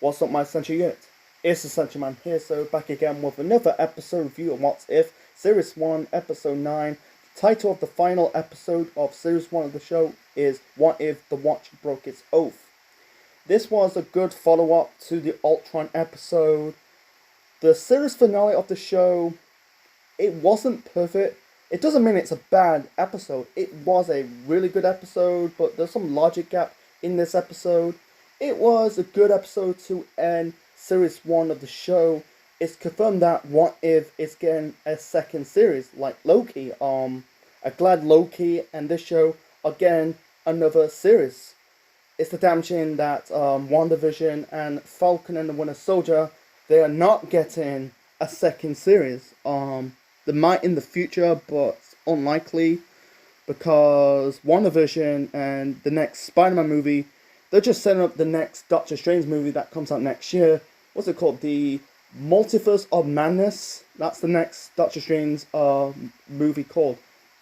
What's up, my Essential Unit? It's Essential Man here, so back again with another episode review of What If, Series 1, Episode 9. The title of the final episode of Series 1 of the show is What If the Watch Broke Its Oath. This was a good follow-up to the Ultron episode. The series finale of the show, it wasn't perfect. It doesn't mean it's a bad episode. It was a really good episode, but there's some logic gap in this episode. It was a good episode to end Series 1 of the show. It's confirmed that What If is getting a second series, like Loki. I'm glad Loki and this show are getting another series. It's the damn shame that WandaVision and Falcon and the Winter Soldier, they are not getting a second series. They might in the future, but unlikely, because WandaVision and the next Spider-Man movie, they're just setting up the next Doctor Strange movie that comes out next year. What's it called? The Multiverse of Madness. That's the next Doctor Strange movie called.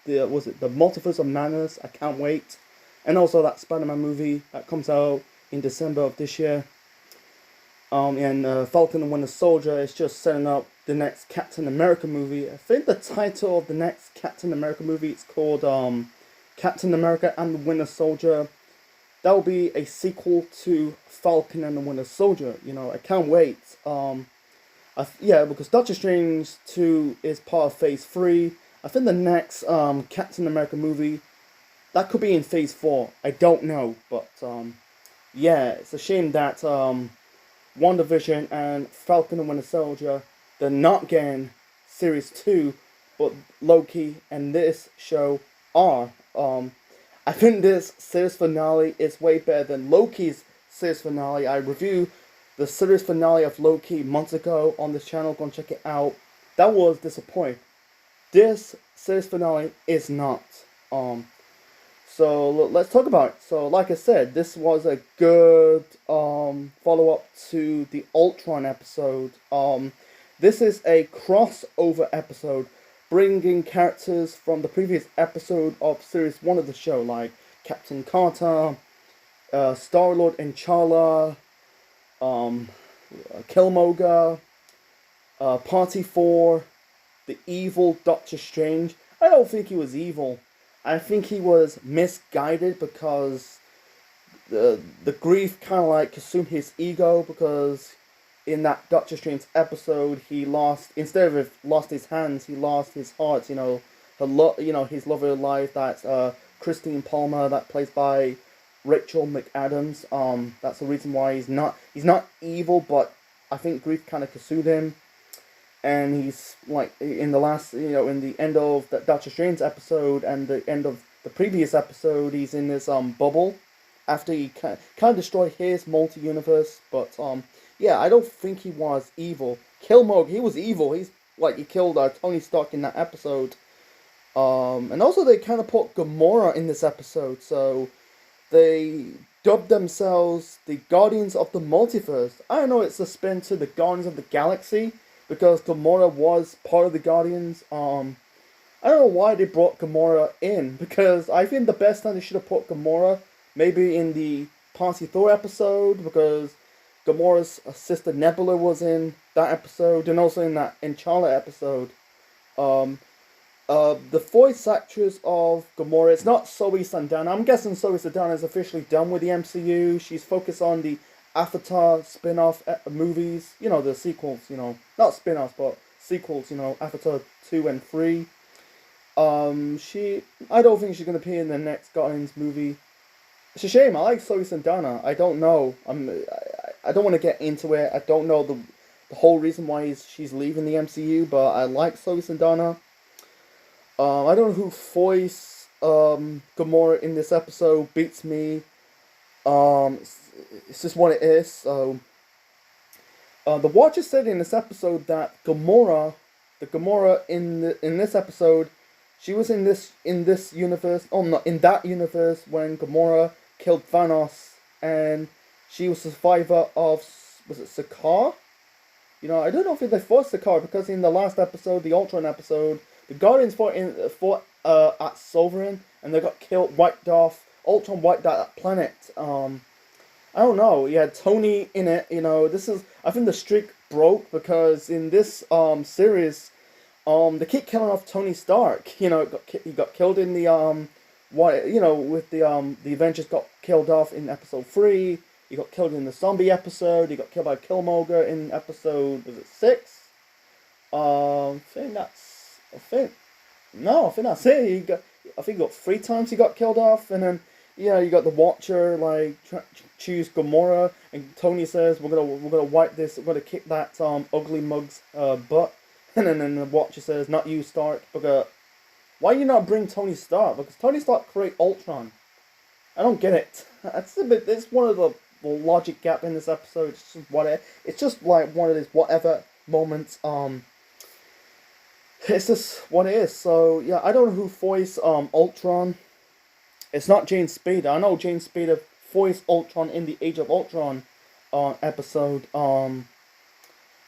The Multiverse of Madness? I can't wait. And also that Spider-Man movie that comes out in December of this year. And Falcon and Winter Soldier is just setting up the next Captain America movie. I think the title of the next Captain America movie is called Captain America and the Winter Soldier. That will be a sequel to Falcon and the Winter Soldier. You know, I can't wait. Because Doctor Strange 2 is part of Phase 3. I think the next Captain America movie, that could be in Phase 4. I don't know, but it's a shame that WandaVision and Falcon and Winter Soldier, they're not getting Series 2, but Loki and this show are. I think this series finale is way better than Loki's series finale. I reviewed the series finale of Loki months ago on this channel. Go and check it out. That was disappointing. This series finale is not. So let's talk about it. So like I said, this was a good follow-up to the Ultron episode. This is a crossover episode, bringing characters from the previous episode of Series 1 of the show, like Captain Carter, Star-Lord and T'Challa, Killmonger, Party 4, the evil Doctor Strange. I don't think he was evil. I think he was misguided because the grief kind of like consumed his ego, because in that Doctor Strange episode he lost, instead of lost his hands, he lost his heart. His love of life, that's Christine Palmer, that plays by Rachel McAdams. That's the reason why he's not evil, but I think grief kind of consumed him. And he's like in the last, in the end of the Doctor Strange episode and the end of the previous episode, he's in this bubble after he kind of destroyed his multi-universe. But I don't think he was evil. Killmonger, he was evil. He killed Tony Stark in that episode. And also they kind of put Gamora in this episode, so they dubbed themselves the Guardians of the Multiverse. I don't know, it's a spin to the Guardians of the Galaxy, because Gamora was part of the Guardians. I don't know why they brought Gamora in, because I think the best time they should have put Gamora maybe in the Party Thor episode, because Gamora's sister Nebula was in that episode, and also in that T'Challa episode. The voice actress of Gamora, it's not Zoe Saldana. I'm guessing Zoe Saldana is officially done with the MCU. She's focused on the Avatar spin-off movies, the sequels, not spin-offs, but sequels, Avatar 2 and 3. I don't think she's going to appear in the next Guardians movie. It's a shame. I like Zoe Saldana. I don't know. I don't want to get into it. I don't know the whole reason why she's leaving the MCU, but I like Zoe Saldana. I don't know who voiced Gamora in this episode. Beats me. It's just what it is. So, the Watcher said in this episode that the Gamora in this episode, she was in this universe. Oh, not in that universe when Gamora killed Thanos, and she was a survivor of, was it Sakaar? I don't know if they fought Sakaar, because in the last episode, the Ultron episode, the Guardians fought at Sovereign, and they got killed, wiped off. Ultron wiped out that planet. I don't know. You had Tony in it. This is I think the streak broke because in this series, they keep killing off Tony Stark. He got killed in the what with the Avengers got killed off in episode 3. He got killed in the zombie episode. He got killed by Killmonger in episode, was it 6? I think no, I think that's it. I think he got 3 times he got killed off, and then you got the Watcher like choose Gamora, and Tony says we're gonna wipe this, we're gonna kick that ugly mug's butt, and then the Watcher says not you Stark, but why you not bring Tony Stark? Because Tony Stark create Ultron. I don't get it. That's a bit. It's one of the logic gap in this episode. It's just like one of these whatever moments. It's just what it is. So yeah, I don't know who voiced Ultron. It's not Jane Spader. I know Jane Spader voiced Ultron in the Age of Ultron episode.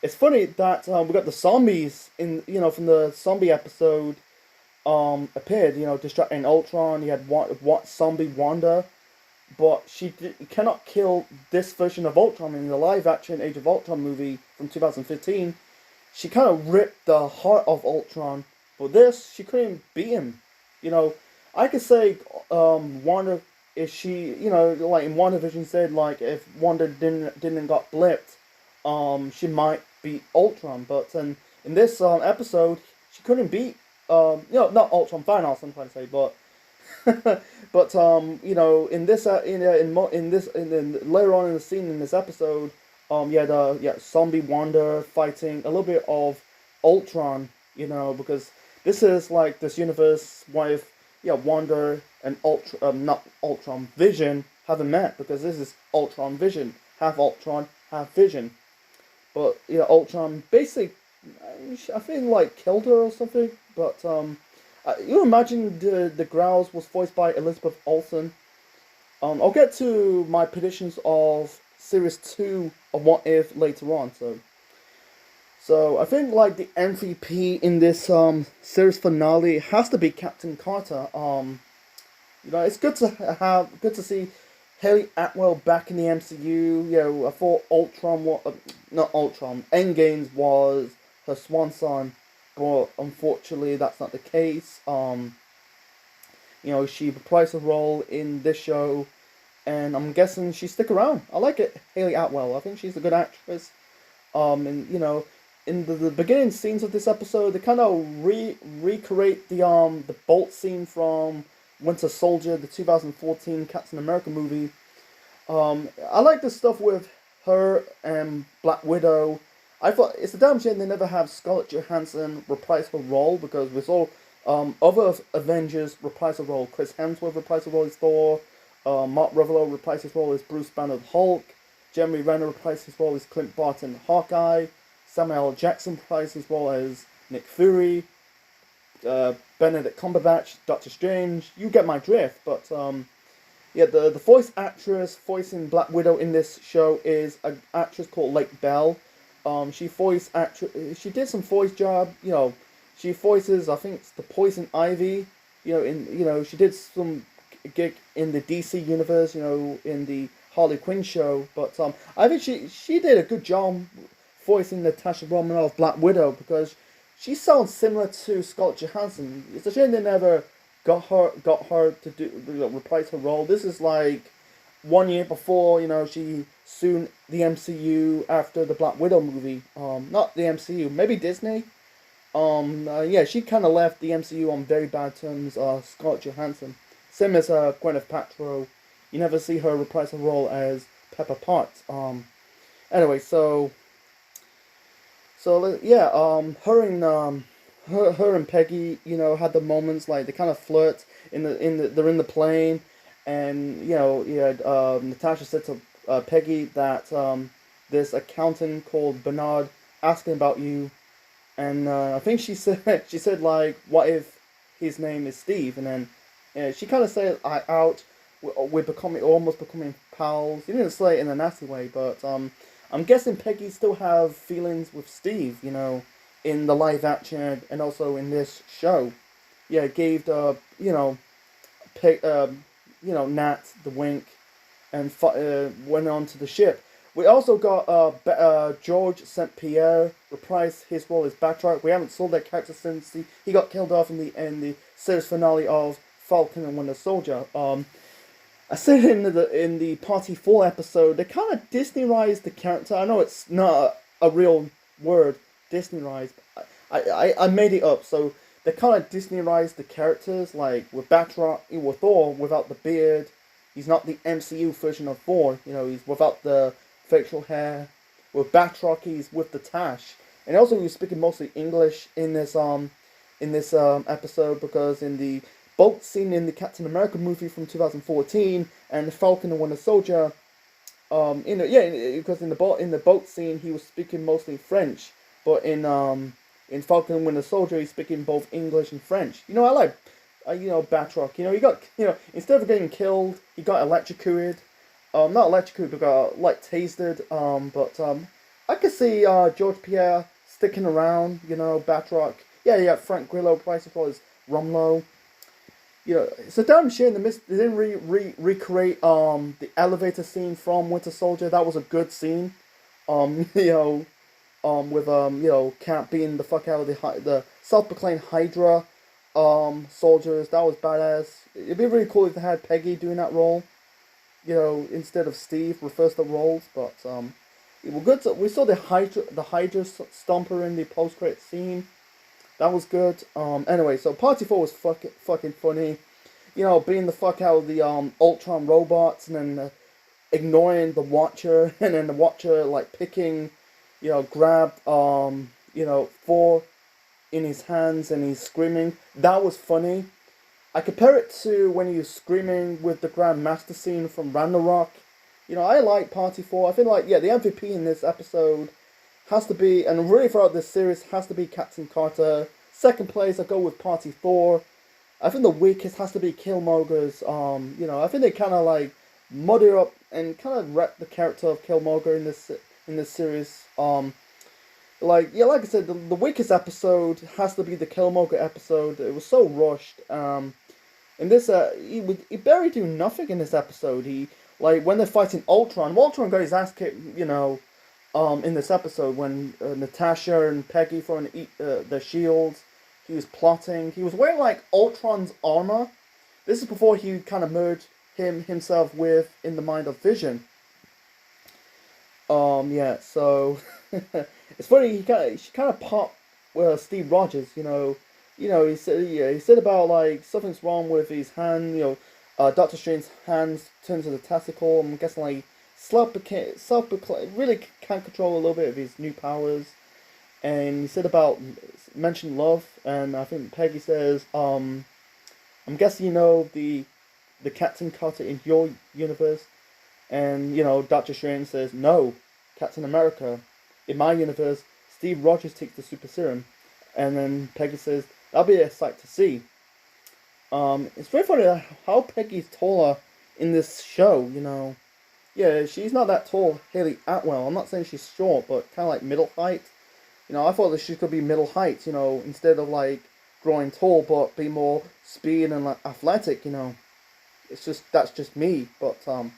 It's funny that we got the zombies in from the zombie episode appeared. Distracting Ultron. You had what zombie Wanda, but cannot kill this version of Ultron in the live action Age of Ultron movie from 2015. She kind of ripped the heart of Ultron, but this she couldn't beat him. You know, I could say Wanda, if she like in WandaVision said, like if Wanda didn't got blipped, she might beat Ultron, but in this episode she couldn't beat not Ultron Thanos, I'm trying to say, but but in this later on in the scene in this episode, zombie Wanda fighting a little bit of Ultron, because this is like this universe. What if Wanda and not Ultron Vision haven't met, because this is Ultron Vision, half Ultron, half Vision, but Ultron basically I think like killed her or something, but you imagine the Growls was voiced by Elizabeth Olsen. I'll get to my predictions of Series 2 of What If later on. So I think like the MVP in this series finale has to be Captain Carter. It's good to see Haley Atwell back in the MCU. I thought not Ultron, Endgames was her swan song, but unfortunately that's not the case. She reprised her role in this show, and I'm guessing she stick around. I like it, Haley Atwell. I think she's a good actress. And in the beginning scenes of this episode, they kind of recreate the Bolt scene from Winter Soldier, the 2014 Captain America movie. I like the stuff with her and Black Widow. I thought it's a damn shame they never have Scarlett Johansson reprise her role, because we saw other Avengers reprise her role. Chris Hemsworth reprised her role as Thor. Mark Ruffalo reprised his role as Bruce Banner the Hulk. Jeremy Renner reprised his role as Clint Barton Hawkeye. Samuel L. Jackson reprised his role as Nick Fury. Benedict Cumberbatch, Doctor Strange. You get my drift, but the voice actress voicing Black Widow in this show is an actress called Lake Bell. She did some voice job. She voices, I think it's the Poison Ivy. She did some gig in the DC universe. In the Harley Quinn show. But I think she did a good job voicing Natasha Romanoff Black Widow, because she sounds similar to Scarlett Johansson. It's a shame they never got her to do reprise her role. This is like 1 year before she sued the MCU after the Black Widow movie. Not the MCU, maybe Disney. She kind of left the MCU on very bad terms. Scarlett Johansson, same as Gwyneth Paltrow. You never see her reprise her role as Pepper Potts. Anyway, her and Peggy, had the moments like they kind of flirt they're in the plane, and Natasha said to Peggy that this accountant called Bernard asking about you, and I think she said like, what if his name is Steve, and then she kind of said we're almost becoming pals. He didn't say it in a nasty way, but I'm guessing Peggy still have feelings with Steve, in the live action and also in this show. Yeah, gave Nat the wink, and went on to the ship. We also got George St. Pierre reprise his role as Batroc. We haven't saw that character since he got killed off in the series finale of Falcon and Winter Soldier. I said in the Party 4 episode, they kind of Disneyized the character. I know it's not a real word, Disneyized. I made it up. So they kind of Disneyized the characters, like with Batroc, with Thor without the beard. He's not the MCU version of Thor. You know, he's without the facial hair. With Batroc, he's with the tash. And also, he was speaking mostly English in this episode, because in the boat scene in the Captain America movie from 2014 and the Falcon and Winter Soldier, because in the boat scene he was speaking mostly French, but in Falcon and Winter Soldier he's speaking both English and French. You know, I like Batroc. You know, he got, instead of getting killed, he got electrocuted. Not electrocuted, but got tasered. I could see George Pierre sticking around. You know, Batroc. Yeah, Frank Grillo, Price as well as Rumlow. You know, it's a damn shame they didn't recreate the elevator scene from Winter Soldier. That was a good scene. With Cap being the fuck out of the self-proclaimed Hydra soldiers. That was badass. It'd be really cool if they had Peggy doing that role. You know, instead of Steve, reverse the roles. But it was good. We saw the Hydra stomper in the post-credit scene. That was good. Anyway, so Party 4 was fucking funny. You know, being the fuck out of the Ultron robots, and then ignoring the Watcher, and then the Watcher like picking, grabbed Thor in his hands and he's screaming. That was funny. I compare it to when he was screaming with the Grand Master scene from Ragnarok. You know, I like Party 4. I feel like, the MVP in this episode has to be, and really throughout this series, has to be Captain Carter. Second place, I go with Party 4. I think the weakest has to be Killmonger's. I think they kind of like muddy up and kind of wreck the character of Killmonger in this series. Like I said, the weakest episode has to be the Killmonger episode. It was so rushed. In this, he barely do nothing in this episode. When they're fighting Ultron got his ass kicked, in this episode when Natasha and Peggy throwing their shields. He was plotting. He was wearing like Ultron's armor. This is before he kind of merged himself with in the mind of Vision. So it's funny. She kind of popped Steve Rogers. He said about like something's wrong with his hand. Doctor Strange's hands turn to the testicle. I'm guessing like really can't control a little bit of his new powers. And he said mentioned love, and I think Peggy says, I'm guessing the Captain Carter in your universe, and Doctor Strange says, no, Captain America, in my universe, Steve Rogers takes the super serum, and then Peggy says, that'll be a sight to see. It's very funny how Peggy's taller in this show. Yeah, she's not that tall, Haley Atwell. I'm not saying she's short, but kind of like middle height. I thought that she could be middle height, instead of like growing tall, but be more speed and like athletic, that's just me. But so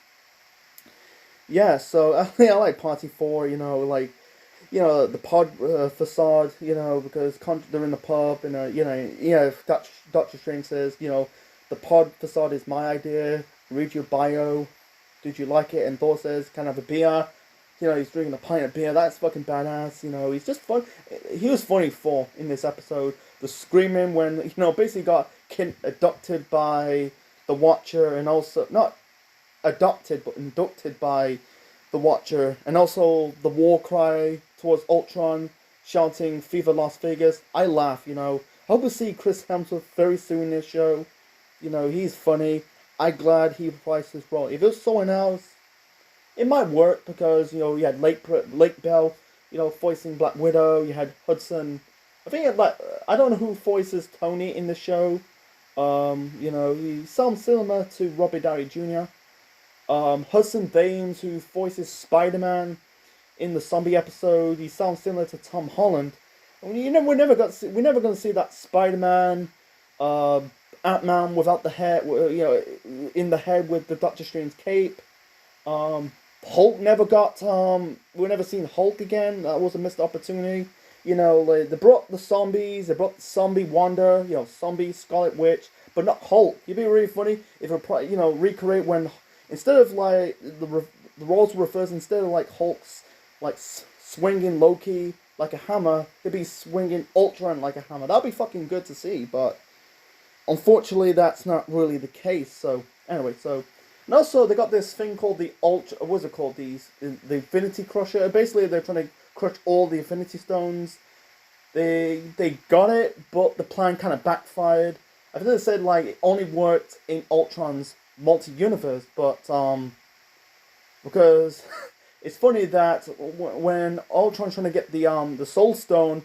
I like Party 4, the pod facade, because they're in the pub, and Doctor Strange says, the pod facade is my idea. Read your bio. Did you like it? And Thor says, can I have a beer? He's drinking a pint of beer. That's fucking badass. He's just fun. He was funny in this episode. The screaming when, basically got abducted by the Watcher, and also, not adopted, but inducted by the Watcher. And also the war cry towards Ultron, shouting, Fever Las Vegas. I laugh, I hope to see Chris Hemsworth very soon in this show. He's funny. I'm glad he reprised his role. If it was someone else, it might work, because, you had Lake Bell, voicing Black Widow. You had Hudson. I think, I don't know who voices Tony in the show. He sounds similar to Robert Downey Jr. Hudson Baines, who voices Spider-Man in the zombie episode. He sounds similar to Tom Holland. We're never going to see that Spider-Man, Ant-Man without the hair, in the head with the Doctor Strange cape. Um, Hulk never got. We never seen Hulk again. That was a missed opportunity. You know, like they brought the zombies. They brought zombie Wanda. You know, zombie Scarlet Witch, but not Hulk. It'd be really funny if recreate when instead of like the roles reversed, instead of like Hulk's like swinging Loki like a hammer, he'd be swinging Ultron like a hammer. That'd be fucking good to see, but unfortunately, that's not really the case. So anyway, and also they got this thing called the Ultra. What's it called? The Infinity Crusher. Basically, they're trying to crush all the Infinity Stones. They got it, but the plan kind of backfired. I think they said like it only worked in Ultron's multi-universe, but because it's funny that when Ultron's trying to get the Soul Stone,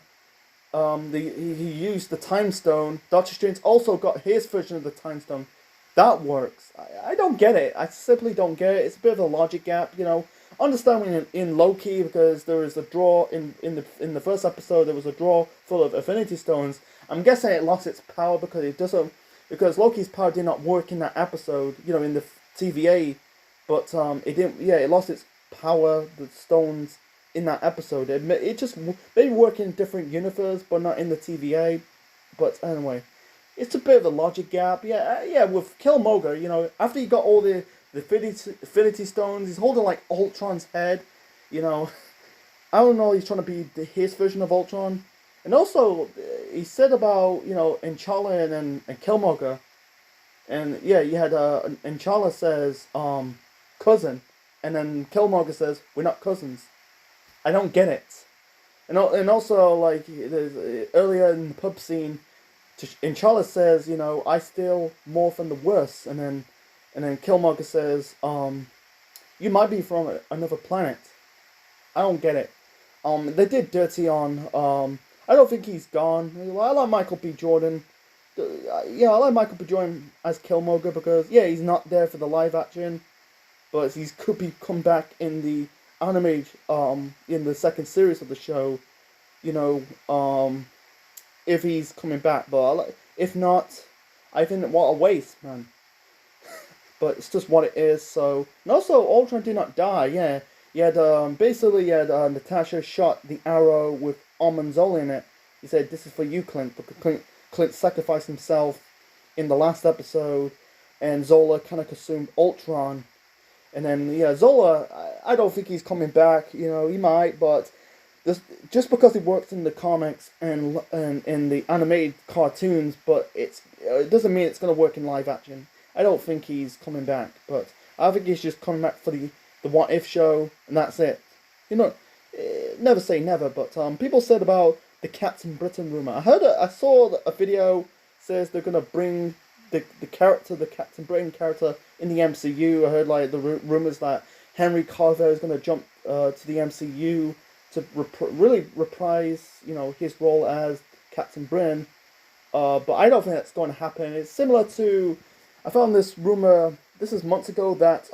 he used the Time Stone. Doctor Strange also got his version of the Time Stone. That works. I don't get it. I simply don't get it. It's a bit of a logic gap, you know. Understanding in Loki because there is a draw in the first episode. There was a draw full of Infinity Stones. I'm guessing it lost its power because it doesn't because Loki's power did not work in that episode. You know, in the TVA, but it didn't. Yeah, it lost its power. The stones in that episode. It just maybe work in different universe, but not in the TVA. But anyway, it's a bit of a logic gap. Yeah, yeah. With Killmonger, you know, after he got all the Infinity Stones, he's holding like Ultron's head. You know, I don't know. He's trying to be his version of Ultron, and also he said about T'Challa and Killmonger, and yeah, you had T'Challa says cousin, and then Killmonger says we're not cousins. I don't get it. And also, like, earlier in the pub scene, T'Challa says, I steal more from the worst. And then Killmonger says, you might be from another planet. I don't get it. They did dirty on, I don't think he's gone. I like Michael B. Jordan. Yeah, I like Michael B. Jordan as Killmonger because, yeah, he's not there for the live action. But he could be come back in the anime, in the second series of the show, if he's coming back. But if not, I think what a waste, man. But it's just what it is. So, and also Ultron did not die. Yeah, Natasha shot the arrow with Almond Zola in it. He said, "This is for you, Clint." Because Clint sacrificed himself in the last episode, and Zola kind of consumed Ultron. And then, yeah, Zola, I don't think he's coming back. He might, but just because he works in the comics and in the animated cartoons, but it doesn't mean it's going to work in live action. I don't think he's coming back, but I think he's just coming back for the What If show, and that's it. Never say never, but people said about the Captain Britain rumor. I saw a video says they're going to bring the Captain Britain character in the MCU. I heard like the rumors that Henry Cavill is going to jump to the MCU to really reprise his role as Captain Britain. But I don't think that's going to happen. It's similar to I found this rumor. This is months ago that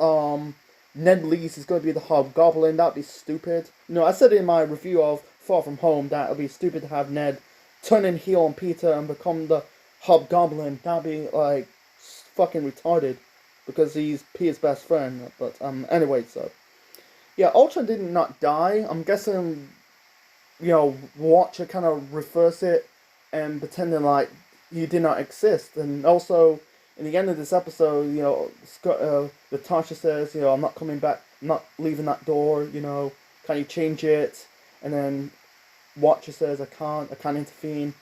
Ned Leeds is going to be the Hobgoblin. That'd be stupid. I said in my review of Far From Home that it'd be stupid to have Ned turn heel on Peter and become the Hobgoblin. That'd be like fucking retarded because he's Peter's best friend. But anyway, so yeah, Ultron did not die. I'm guessing Watcher kind of reverse it and pretending like he did not exist. And also in the end of this episode, Natasha says, I'm not coming back, I'm not leaving that door. Can you change it? And then Watcher says, I can't intervene.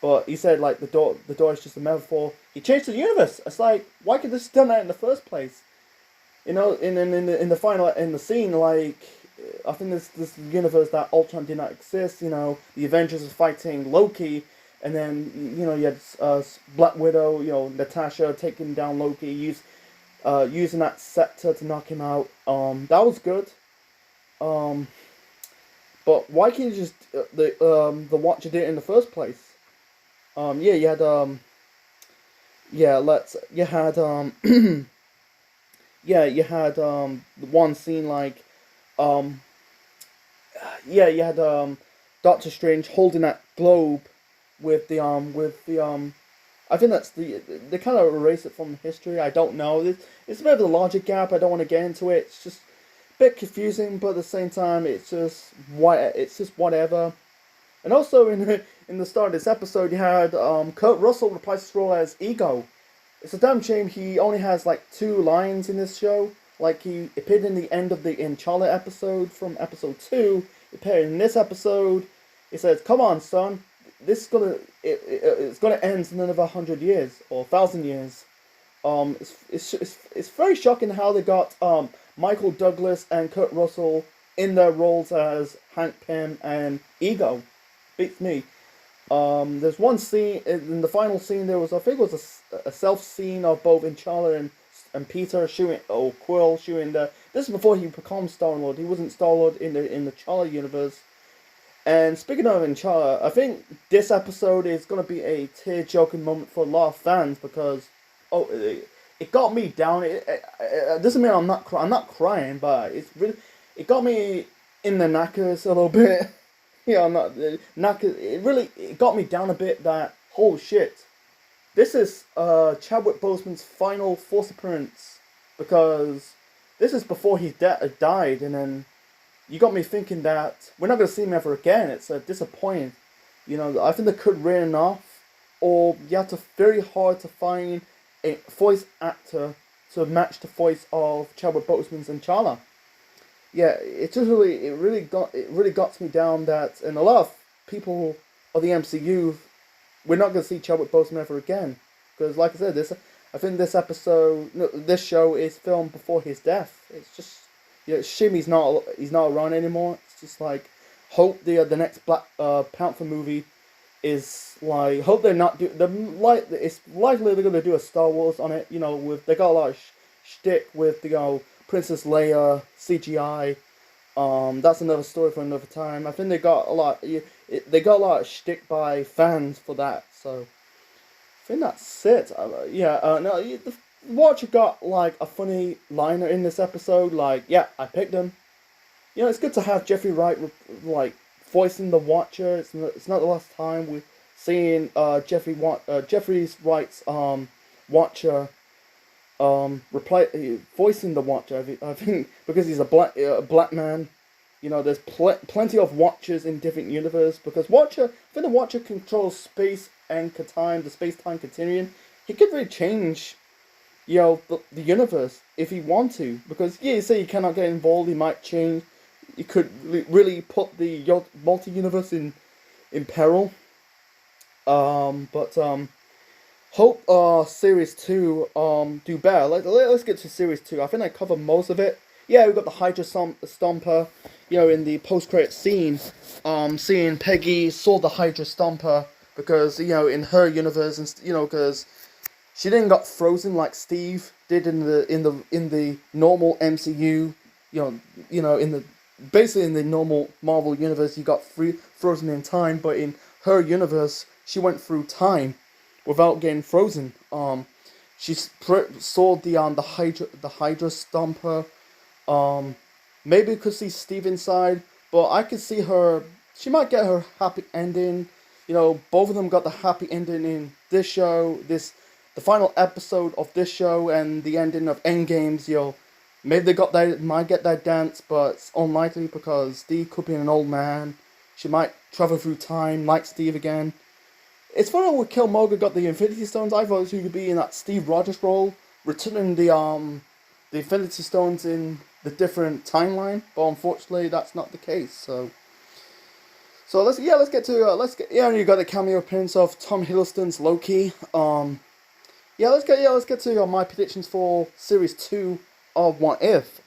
But he said like the door is just a metaphor. He changed the universe. It's like, why could this have done that in the first place? In the final in the scene, like I think this universe that Ultron did not exist. The Avengers are fighting Loki, and then you had Black Widow, Natasha taking down Loki, using that scepter to knock him out. That was good. But why can't you just the Watcher did it in the first place? You had you had the one scene like you had Doctor Strange holding that globe with the I think that's they kind of erase it from history. I don't know. It's a bit of a logic gap. I don't want to get into it. It's just a bit confusing, but at the same time, it's just whatever. And also in the start of this episode, you had Kurt Russell reprise his role as Ego. It's a damn shame he only has like 2 lines in this show. Like he appeared in the end of the Inchala episode from episode 2. He appeared in this episode. He says, "Come on, son. This is it's gonna end in another 100 years or 1,000 years." It's very shocking how they got Michael Douglas and Kurt Russell in their roles as Hank Pym and Ego. Beats me. There's one scene in the final scene. There was, I think, it was a self scene of both Inchala and Peter shooting, or Quill shooting the. This is before he becomes Star-Lord. He wasn't Star-Lord in the Chala universe. And speaking of Inchala, I think this episode is gonna be a tear-joking moment for a lot of fans because it got me down. It doesn't mean I'm not crying, but it got me in the knackers a little bit. Yeah, I'm not knackers. It got me down a bit. That holy shit, this is Chadwick Boseman's final Force appearance because this is before he died, and then you got me thinking that we're not gonna see him ever again. It's disappointing. I think they could written off, or you have to very hard to find a voice actor to match the voice of Chadwick Boseman's T'Challa. Yeah, it really got me down that, and a lot of people of the MCU, we're not gonna see Chadwick Boseman ever again because, like I said, I think this show is filmed before his death. It's just shame he's not around anymore. It's just like hope the next Black Panther movie is like hope they're not it's likely they're gonna do a Star Wars on it. They got a lot of shtick with Princess Leia CGI. That's another story for another time. I think they got a lot. They got a lot of shtick by fans for that. So I think that's it. No, the Watcher got like a funny liner in this episode. Like, yeah, I picked him. It's good to have Jeffrey Wright like voicing the Watcher. It's not the last time we're seeing Jeffrey Wright's Watcher. Voicing the Watcher. I think because he's a black man. There's plenty of Watchers in different universes because I think the Watcher controls space and time, the space-time continuum. He could really change, the universe if he want to, because you say you cannot get involved. He might change. He could really put the multi-universe in peril. Hope series 2 do better. Let's get to series 2. I think I covered most of it. Yeah, we got the Hydra Stomper. In the post-credit scene, seeing Peggy saw the Hydra Stomper because in her universe, and because she didn't got frozen like Steve did in the normal MCU. Basically in the normal Marvel universe, you got frozen in time, but in her universe, she went through time without getting frozen. She saw the Hydra Stomper. Maybe we could see Steve inside, but I could see her. She might get her happy ending. Both of them got the happy ending in this show. The final episode of this show and the ending of Endgames. Maybe might get that dance, but it's unlikely because Steve could be an old man. She might travel through time like Steve again. It's funny when Killmonger got the Infinity Stones. I thought he could be in that Steve Rogers role, returning the Infinity Stones in the different timeline, but unfortunately that's not the case. So let's get you got the cameo appearance of Tom Hiddleston's Loki. Let's get to my predictions for series 2 of What If.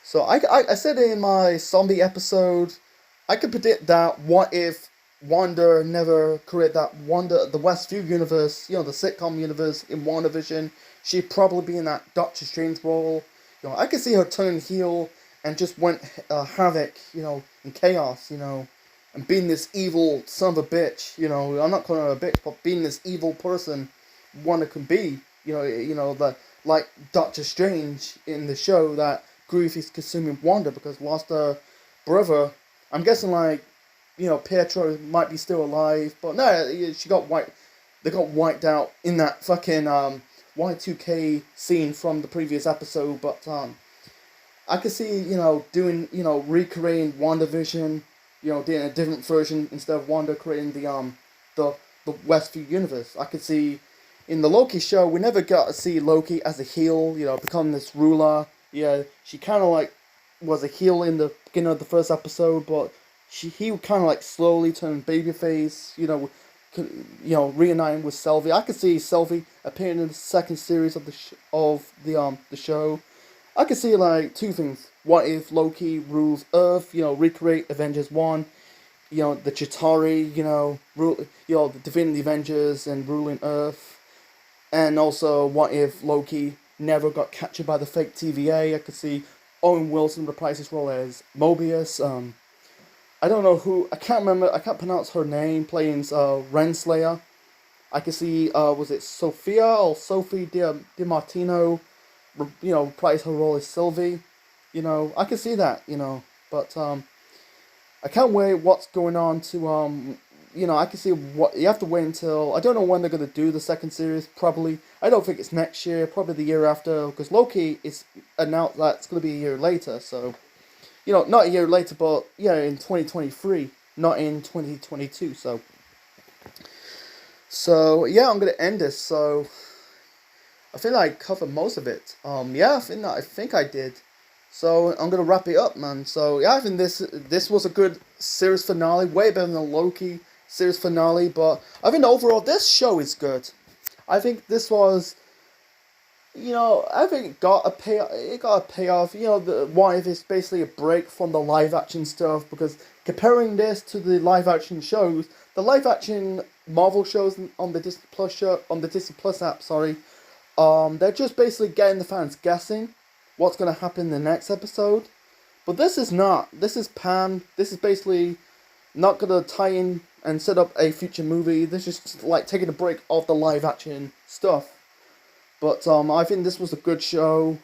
So I said in my zombie episode, I could predict that what if Wanda never created the Westview universe, the sitcom universe in WandaVision. She'd probably be in that Doctor Strange role. I could see her turn heel and just went havoc, and chaos, and being this evil son of a bitch. I'm not calling her a bitch, but being this evil person Wanda can be. Like Doctor Strange in the show, that grief is consuming Wanda because lost her brother. I'm guessing like Pietro might be still alive, but no, she got wiped. They got wiped out in that fucking Y2K scene from the previous episode. But I could see doing recreating WandaVision, doing a different version instead of Wanda creating the Westview universe. I could see in the Loki show we never got to see Loki as a heel, become this ruler. Yeah, she kind of like was a heel in the beginning of the first episode, but he kind of like slowly turned babyface. Reuniting with Sylvie. I could see Sylvie appearing in the second series of the show. I could see like two things. What if Loki rules Earth? Recreate Avengers 1. The Chitauri. Rule. Defeating the Avengers and ruling Earth. And also, what if Loki never got captured by the fake TVA? I could see Owen Wilson reprise his role as Mobius. I don't know who. I can't remember. I can't pronounce her name. Playing Renslayer. I could see. Was it Sophia or Sophie DiMartino? Reprise her role as Sylvie. I can see that. But I can't wait. What's going on to I can see what you have to wait until. I don't know when they're gonna do the second series. Probably. I don't think it's next year. Probably the year after. Because Loki is announced that it's gonna be a year later. So. Not a year later, but in 2023, not in 2022. So I'm gonna end this. So I think I covered most of it. I think I did. So I'm gonna wrap it up, man. So I think this was a good series finale, way better than the Loki series finale. But I think overall this show is good. I think this was. I think it got a payoff. The What If is basically a break from the live action stuff, because comparing this to the live action shows, the live action Marvel shows on the Disney Plus app, they're just basically getting the fans guessing what's gonna happen in the next episode. But this is not. This is Pan. This is basically not gonna tie in and set up a future movie. This is just like taking a break off the live action stuff. But I think this was a good show.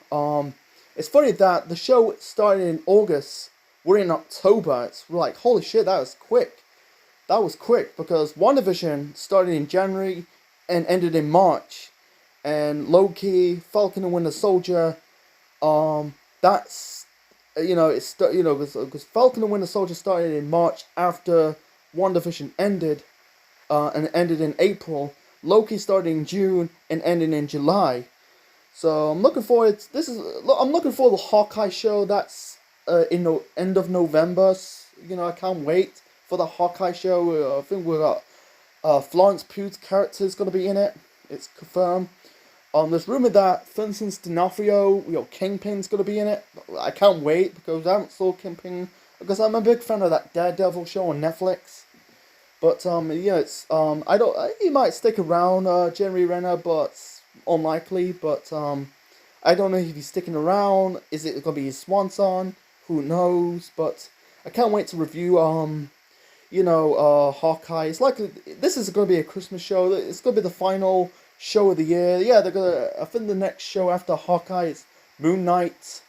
It's funny that the show started in August. We're in October. It's like, holy shit, that was quick. That was quick, because WandaVision started in January and ended in March. And Loki, Falcon and Winter Soldier, that's, because Falcon and Winter Soldier started in March after WandaVision ended, and it ended in April. Loki started in June and ended in July, so I'm looking forward. I'm looking for the Hawkeye show. That's in the end of November. I can't wait for the Hawkeye show. I think we got Florence Pugh's character is gonna be in it. It's confirmed. There's rumor that Vincent D'Onofrio, Kingpin's gonna be in it. I can't wait because I haven't saw Kingpin, because I'm a big fan of that Daredevil show on Netflix. But it's I don't. He might stick around, Jeremy Renner, but unlikely. But I don't know if he's sticking around. Is it gonna be his swan song? Who knows? But I can't wait to review Hawkeye. It's likely this is gonna be a Christmas show. It's gonna be the final show of the year. Yeah, they're gonna. I think the next show after Hawkeye is Moon Knight,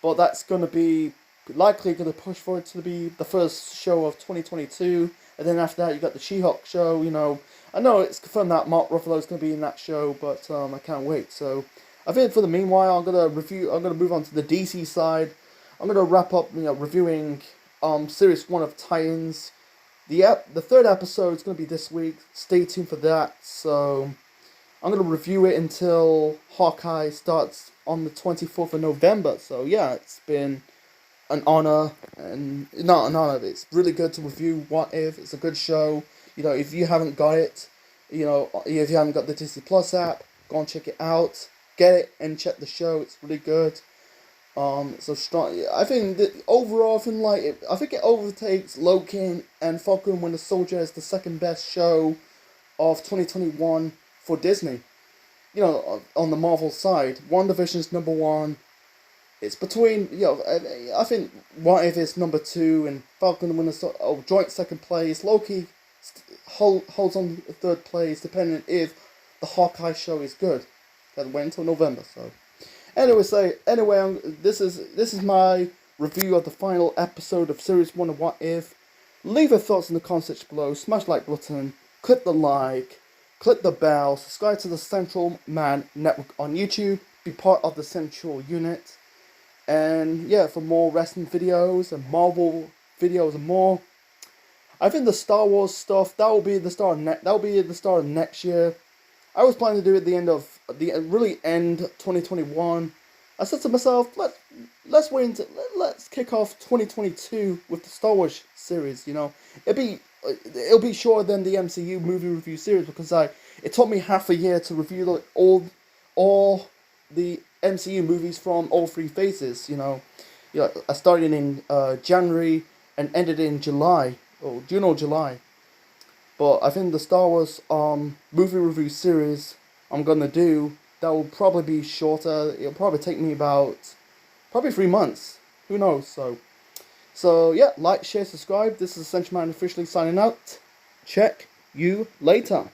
but that's gonna be likely gonna push for it to be the first show of 2022. And then after that, you got the She-Hulk show. I know it's confirmed that Mark Ruffalo is going to be in that show, but I can't wait. So I think for the meanwhile, I'm gonna move on to the DC side. I'm gonna wrap up, reviewing series 1 of Titans. The third episode is gonna be this week. Stay tuned for that. So I'm gonna review it until Hawkeye starts on the 24th of November. So yeah, it's been an honor, and not an honor. It's really good to review What If. It's a good show. If you haven't got it, if you haven't got the Disney Plus app, go and check it out. Get it and check the show. It's really good. So strong. I think that overall, I think it overtakes Loki and Falcon Winter Soldier as the second best show of 2021 for Disney. On the Marvel side, WandaVision's number 1. It's between, I think What If is number 2 and Falcon and Winter Soldier, joint second place. Loki holds on to third place, depending if the Hawkeye show is good. Gotta wait until November. So, this is my review of the final episode of Series 1 of What If. Leave your thoughts in the comment section below. Smash the like button. Click the like. Click the bell. Subscribe to the Central Man Network on YouTube. Be part of the Central Unit. And yeah, for more wrestling videos and Marvel videos and more. I think the Star Wars stuff that will be the start of next year. I was planning to do it at the end of end 2021. I said to myself, let's kick off 2022 with the Star Wars series. You know, it'll be shorter than the MCU movie review series because it took me half a year to review all the MCU movies from all three phases. I started in January and ended in July, or June or July. But I think the Star Wars movie review series I'm gonna do, that will probably be shorter. It'll probably take me probably 3 months. Who knows? So yeah, like, share, subscribe. This is Central Man officially signing out. Check you later.